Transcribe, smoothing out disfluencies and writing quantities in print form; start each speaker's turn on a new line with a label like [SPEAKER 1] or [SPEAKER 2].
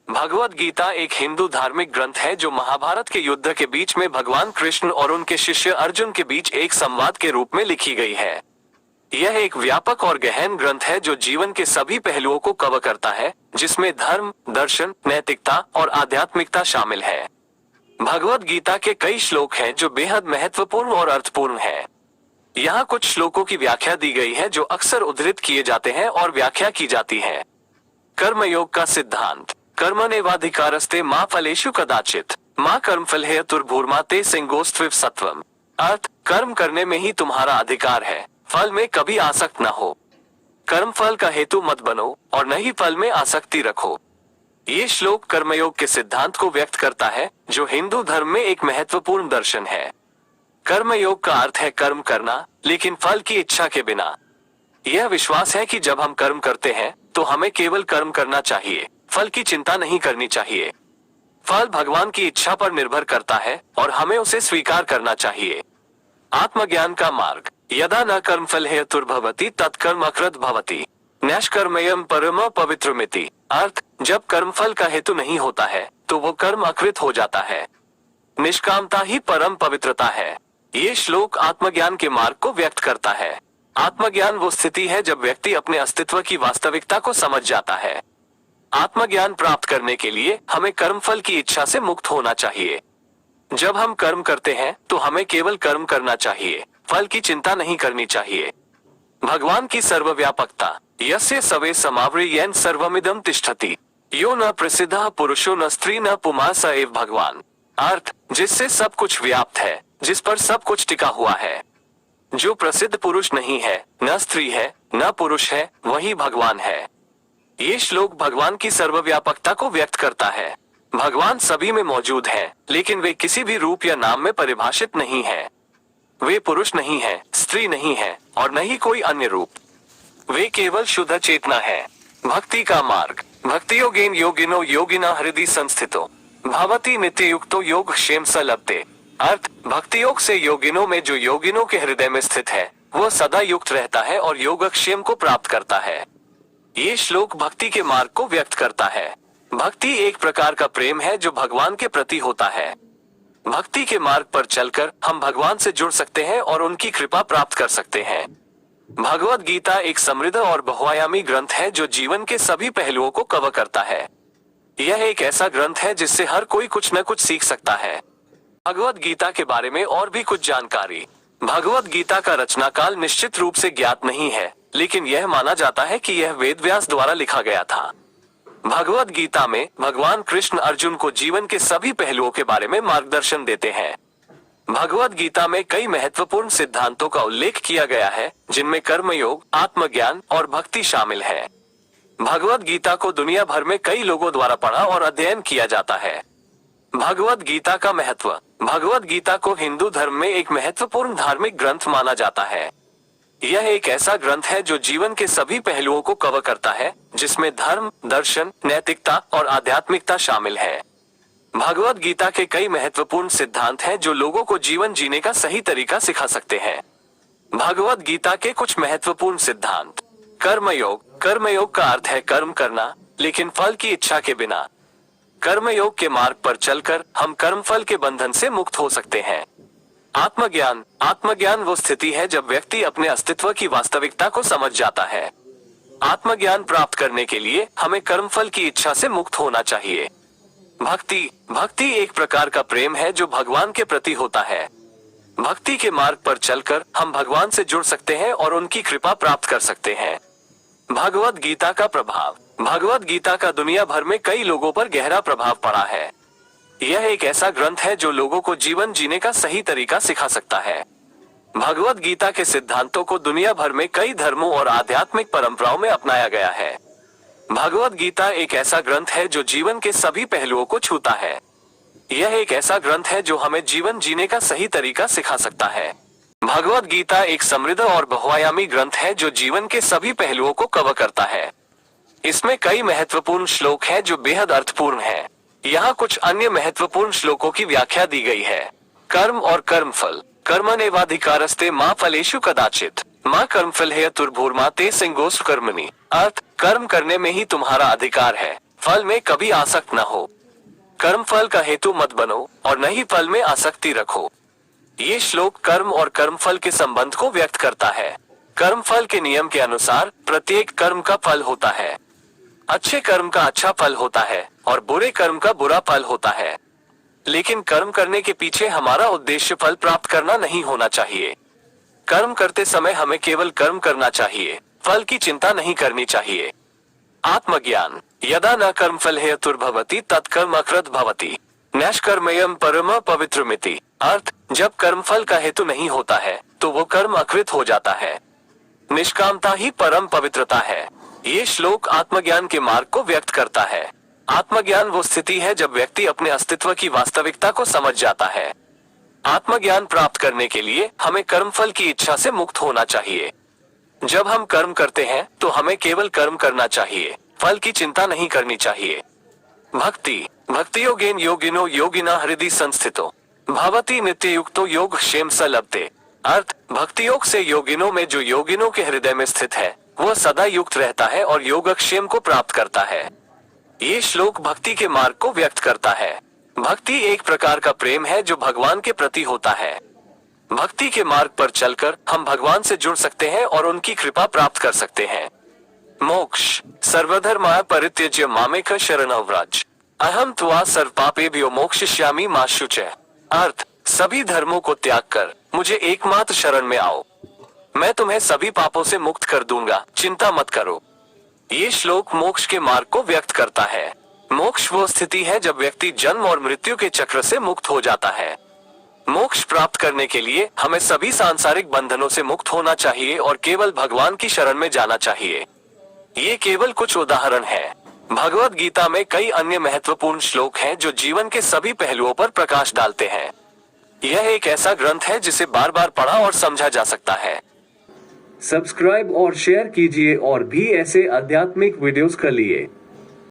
[SPEAKER 1] भगवद गीता एक हिंदू धार्मिक ग्रंथ है जो महाभारत के युद्ध के बीच में भगवान कृष्ण और उनके शिष्य अर्जुन के बीच एक संवाद के रूप में लिखी गई है। यह एक व्यापक और गहन ग्रंथ है जो जीवन के सभी पहलुओं को कवर करता है, जिसमें धर्म, दर्शन, नैतिकता और आध्यात्मिकता शामिल है। भगवद गीता के कई श्लोक हैं जो बेहद महत्वपूर्ण और अर्थपूर्ण हैं। यहाँ कुछ श्लोकों की व्याख्या दी गई है जो अक्सर उद्धृत किए जाते हैं और व्याख्या की जाती है। कर्मयोग का सिद्धांत। कर्मण्येवाधिकारस्ते मा फलेषु कदाचित मा कर्मफल हेतुर्भूर्मा ते सिंगोस्त्विव सत्वम। अर्थ, कर्म करने में ही तुम्हारा अधिकार है, फल में कभी आसक्त न हो। कर्म फल का हेतु मत बनो और न ही फल में आसक्ति रखो। ये श्लोक कर्मयोग के सिद्धांत को व्यक्त करता है जो हिंदू धर्म में एक महत्वपूर्ण दर्शन है। कर्मयोग का अर्थ है कर्म करना, लेकिन फल की इच्छा के बिना। यह विश्वास है कि जब हम कर्म करते हैं तो हमें केवल कर्म करना चाहिए, फल की चिंता नहीं करनी चाहिए। फल भगवान की इच्छा पर निर्भर करता है और हमें उसे स्वीकार करना चाहिए। आत्मज्ञान का मार्ग। यदा न कर्म फल हेतुर्भवति तत्कर्म अकृत भवति नैष्कर्मयम् परम पवित्रमिति। अर्थ, जब कर्म फल का हेतु नहीं होता है तो वो कर्म अकृत हो जाता है। निष्कामता ही परम पवित्रता है। ये श्लोक आत्मज्ञान के मार्ग को व्यक्त करता है। आत्मज्ञान वो स्थिति है जब व्यक्ति अपने अस्तित्व की वास्तविकता को समझ जाता है। आत्मज्ञान प्राप्त करने के लिए हमें कर्मफल की इच्छा से मुक्त होना चाहिए। जब हम कर्म करते हैं तो हमें केवल कर्म करना चाहिए, फल की चिंता नहीं करनी चाहिए। भगवान की सर्वव्यापकता। यस्य सवे समावृयेन सर्वमिदं तिष्ठति यो न प्रसिद्धः पुरुषो न स्त्री न पुमान् स एव भगवान। अर्थ, जिससे सब कुछ व्याप्त है, जिस पर सब कुछ टिका हुआ है। जो प्रसिद्ध पुरुष नहीं है, न स्त्री है, न पुरुष है, वही भगवान है। ये श्लोक भगवान की सर्वव्यापकता को व्यक्त करता है। भगवान सभी में मौजूद हैं, लेकिन वे किसी भी रूप या नाम में परिभाषित नहीं हैं। वे पुरुष नहीं हैं, स्त्री नहीं है और न ही कोई अन्य रूप। वे केवल शुद्ध चेतना है। भक्ति का मार्ग। भक्ति योगेन योगिनो योगिना हृदि संस्थितो भवति नित्य युक्तो योग क्षेम स लभते। अर्थ, भक्ति योग से योगिनों में जो योगिनों के हृदय में स्थित है वह सदा युक्त रहता है और योगक्षेम को प्राप्त करता है। ये श्लोक भक्ति के मार्ग को व्यक्त करता है। भक्ति एक प्रकार का प्रेम है जो भगवान के प्रति होता है। भक्ति के मार्ग पर चलकर हम भगवान से जुड़ सकते हैं और उनकी कृपा प्राप्त कर सकते हैं। भगवद गीता एक समृद्ध और बहुआयामी ग्रंथ है जो जीवन के सभी पहलुओं को कवर करता है। यह एक ऐसा ग्रंथ है जिससे हर कोई कुछ न कुछ सीख सकता है। भगवद गीता के बारे में और भी कुछ जानकारी। भगवद गीता का रचनाकाल निश्चित रूप से ज्ञात नहीं है, लेकिन यह माना जाता है कि यह वेदव्यास द्वारा लिखा गया था। भगवद गीता में भगवान कृष्ण अर्जुन को जीवन के सभी पहलुओं के बारे में मार्गदर्शन देते हैं। भगवद गीता में कई महत्वपूर्ण सिद्धांतों का उल्लेख किया गया है, जिनमें कर्मयोग, आत्मज्ञान और भक्ति शामिल है। भगवद गीता को दुनिया भर में कई लोगों द्वारा पढ़ा और अध्ययन किया जाता है। भगवद गीता का महत्व। भगवद गीता को हिंदू धर्म में एक महत्वपूर्ण धार्मिक ग्रंथ माना जाता है। यह एक ऐसा ग्रंथ है जो जीवन के सभी पहलुओं को कवर करता है, जिसमें धर्म, दर्शन, नैतिकता और आध्यात्मिकता शामिल है। भगवद गीता के कई महत्वपूर्ण सिद्धांत हैं जो लोगों को जीवन जीने का सही तरीका सिखा सकते हैं। भगवद गीता के कुछ महत्वपूर्ण सिद्धांत। कर्मयोग। कर्मयोग का अर्थ है कर्म करना, लेकिन फल की इच्छा के बिना। कर्मयोग के मार्ग पर चलकर हम कर्मफल के बंधन से मुक्त हो सकते हैं। आत्मज्ञान। आत्मज्ञान वो स्थिति है जब व्यक्ति अपने अस्तित्व की वास्तविकता को समझ जाता है। आत्मज्ञान प्राप्त करने के लिए हमें कर्मफल की इच्छा से मुक्त होना चाहिए। भक्ति। भक्ति एक प्रकार का प्रेम है जो भगवान के प्रति होता है। भक्ति के मार्ग पर चलकर हम भगवान से जुड़ सकते हैं और उनकी कृपा प्राप्त कर सकते हैं। भगवद गीता का प्रभाव। भगवद गीता का दुनिया भर में कई लोगों पर गहरा प्रभाव पड़ा है। यह एक ऐसा ग्रंथ है जो लोगों को जीवन जीने का सही तरीका सिखा सकता है। भगवद गीता के सिद्धांतों को दुनिया भर में कई धर्मों और आध्यात्मिक परंपराओं में अपनाया गया है। भगवद गीता एक ऐसा ग्रंथ है जो जीवन के सभी पहलुओं को छूता है। यह एक ऐसा ग्रंथ है जो हमें जीवन जीने का सही तरीका सिखा सकता है। भगवद गीता एक समृद्ध और बहुआयामी ग्रंथ है जो जीवन के सभी पहलुओं को कवर करता है। इसमें कई महत्वपूर्ण श्लोक हैं जो बेहद अर्थपूर्ण हैं। यहाँ कुछ अन्य महत्वपूर्ण श्लोकों की व्याख्या दी गई है। कर्म और कर्मफल। कर्मण्येवाधिकारस्ते मा फलेषु कदाचित मा कर्मफल हेतुर्भूर्मा ते सिंगोस्त्व कर्मणि। अर्थ, कर्म करने में ही तुम्हारा अधिकार है, फल में कभी आसक्त न हो। कर्म फल का हेतु मत बनो और न ही फल में आसक्ति रखो। ये श्लोक कर्म और कर्मफल के संबंध को व्यक्त करता है। कर्म फल के नियम के अनुसार प्रत्येक कर्म का फल होता है। अच्छे कर्म का अच्छा फल होता है और बुरे कर्म का बुरा फल होता है। लेकिन कर्म करने के पीछे हमारा उद्देश्य फल प्राप्त करना नहीं होना चाहिए। कर्म करते समय हमें केवल कर्म करना चाहिए, फल की चिंता नहीं करनी चाहिए। आत्मज्ञान। यदा न कर्म फल हेतुर्भवति तत्कर्म अकृत भवति नैष्कर्मयम् परम पवित्रमिति। अर्थ, जब कर्म फल का हेतु नहीं होता है तो वो कर्म अकृत हो जाता है। निष्कामता ही परम पवित्रता है। ये श्लोक आत्मज्ञान के मार्ग को व्यक्त करता है। आत्मज्ञान वो स्थिति है जब व्यक्ति अपने अस्तित्व की वास्तविकता को समझ जाता है। आत्मज्ञान प्राप्त करने के लिए हमें कर्मफल की इच्छा से मुक्त होना चाहिए। जब हम कर्म करते हैं तो हमें केवल कर्म करना चाहिए, फल की चिंता नहीं करनी चाहिए। भक्ति। भक्ति योगेन योगिनो योगिना हृदि संस्थितो भवति नित्य युक्तो योग क्षेम स लभते। अर्थ, भक्ति योग से योगिनों में जो योगिनों के हृदय में स्थित है वह सदा युक्त रहता है और योगक्षेम को प्राप्त करता है। ये श्लोक भक्ति के मार्ग को व्यक्त करता है। भक्ति एक प्रकार का प्रेम है जो भगवान के प्रति होता है। भक्ति के मार्ग पर चलकर हम भगवान से जुड़ सकते हैं और उनकी कृपा प्राप्त कर सकते हैं। मोक्ष। सर्वधर्माय परित्यज्य मामेक शरणं व्रज अहम त्वा सर्व पापेभ्यो मोक्षयिष्यामि मा शुचः। अर्थ, सभी धर्मों को त्याग कर मुझे एकमात्र शरण में आओ, मैं तुम्हें सभी पापों से मुक्त कर दूंगा, चिंता मत करो। ये श्लोक मोक्ष के मार्ग को व्यक्त करता है। मोक्ष वो स्थिति है जब व्यक्ति जन्म और मृत्यु के चक्र से मुक्त हो जाता है। मोक्ष प्राप्त करने के लिए हमें सभी सांसारिक बंधनों से मुक्त होना चाहिए और केवल भगवान की शरण में जाना चाहिए। ये केवल कुछ उदाहरण है। भगवत गीता में कई अन्य महत्वपूर्ण श्लोक हैं जो जीवन के सभी पहलुओं पर प्रकाश डालते हैं। यह एक ऐसा ग्रंथ है जिसे बार बार पढ़ा और समझा जा सकता है।
[SPEAKER 2] सब्सक्राइब और शेयर कीजिए और भी ऐसे आध्यात्मिक वीडियोस के लिए।